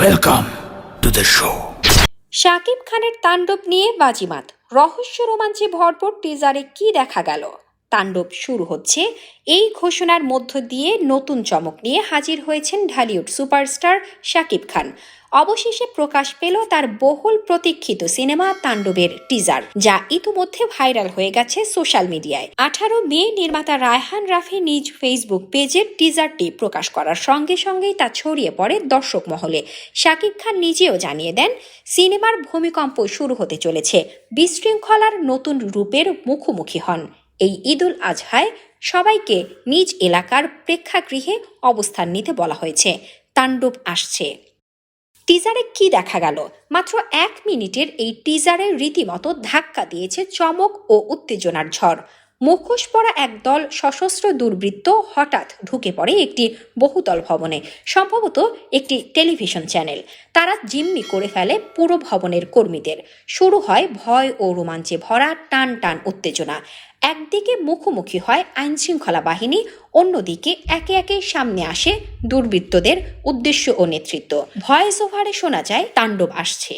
Welcome to the show. Shakib খানের তাণ্ডব নিয়ে বাজিমাত, রহস্য রোমাঞ্চে ভরপুর টিজারে কি দেখা গেল? তাণ্ডব শুরু হচ্ছে, এই ঘোষণার মধ্য দিয়ে নতুন চমক নিয়ে হাজির হয়েছেন ঢালিউড সুপারস্টার শাকিব খান। অবশেষে প্রকাশ পেল তার বহুল প্রতীক্ষিত সিনেমা তাণ্ডবের টিজার, যা ইতিমধ্যে ভাইরাল হয়ে গেছে সোশ্যাল মিডিয়ায়। 18 মে নির্মাতা রায়হান রাফি নিজ ফেসবুক পেজে টিজারটি প্রকাশ করার সঙ্গে সঙ্গেই তা ছড়িয়ে পড়ে দর্শক মহলে। শাকিব খান নিজেও জানিয়ে দেন, সিনেমার ভূমিকম্প শুরু হতে চলেছে, বিশৃঙ্খলার নতুন রূপের মুখোমুখি হন। এই ঈদুল আজহায় সবাইকে নিজ এলাকার প্রেক্ষাগৃহে অবস্থান নিতে বলা হয়েছে। তাণ্ডব আসছে। টিজারে কি দেখা গেল? মাত্র 1 মিনিটের এই টিজারে রীতিমতো ধাক্কা দিয়েছে চমক ও উত্তেজনার ঝড়। মুখোশ পরা একদল সশস্ত্র দুর্বৃত্ত হঠাৎ ঢুকে পড়ে একটি বহুতল ভবনে, সম্ভবত একটি টেলিভিশন চ্যানেল। তারা জিম্মি করে ফেলে পুরো ভবনের কর্মীদের। শুরু হয় ভয় ও রোমাঞ্চে ভরা টান টান উত্তেজনা। একদিকে মুখোমুখি হয় আইনশৃঙ্খলা বাহিনী, অন্যদিকে একে একে সামনে আসে দুর্বৃত্তদের উদ্দেশ্য ও নেতৃত্ব। ভয়েস ওভারে শোনা যায় তাণ্ডব আসছে।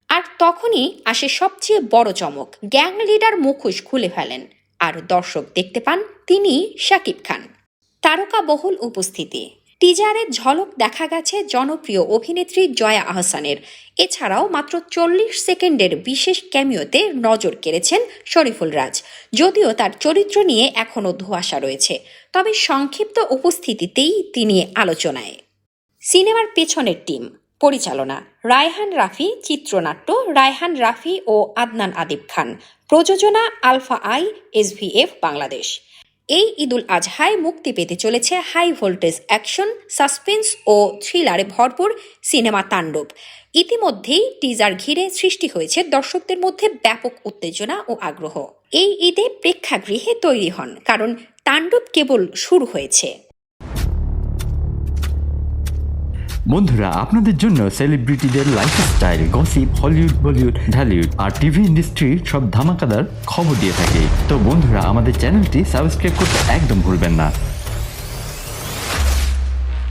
আর তখনই আসে সবচেয়ে বড় চমক, গ্যাং লিডার মুখোশ খুলে ফেলেন আর দর্শক দেখতে পান তিনি শাকিব খান। তারকা বহুল উপস্থিতি। টিজারের ঝলক দেখা গেছে জনপ্রিয় অভিনেত্রী জয়া আহসানের। এছাড়াও মাত্র 40 সেকেন্ডের বিশেষ ক্যামিওতে নজর কেড়েছেন শরীফুল রাজ। যদিও তার চরিত্র নিয়ে এখনও ধোঁয়াশা রয়েছে, তবে সংক্ষিপ্ত উপস্থিতিতেই তিনি আলোচনায়। সিনেমার পেছনের টিম পরিচালনা রায়হান রাফি, চিত্রনাট্য রায়হান রাফি ও আদনান আদিব খান, প্রযোজনা আলফা আই SVF বাংলাদেশ। এই ঈদুল আজহায় মুক্তি পেতে চলেছে হাই ভোল্টেজ অ্যাকশন, সাসপেন্স ও থ্রিলারে ভরপুর সিনেমা তাণ্ডব। ইতিমধ্যেই টিজার ঘিরে সৃষ্টি হয়েছে দর্শকদের মধ্যে ব্যাপক উত্তেজনা ও আগ্রহ। এই ঈদে প্রেক্ষাগৃহে তৈরি হন, কারণ তাণ্ডব কেবল শুরু হয়েছে। বন্ধুরা, আপনাদের জন্য সেলিব্রিটিদের lifestyle, gossip, Hollywood, Bollywood, Dhallywood আর টিভি ইন্ডাস্ট্রির সব ধামাকাদার খবর দিয়ে থাকে। তো বন্ধুরা, আমাদের চ্যানেলটি সাবস্ক্রাইব করতে একদম ভুলবেন না।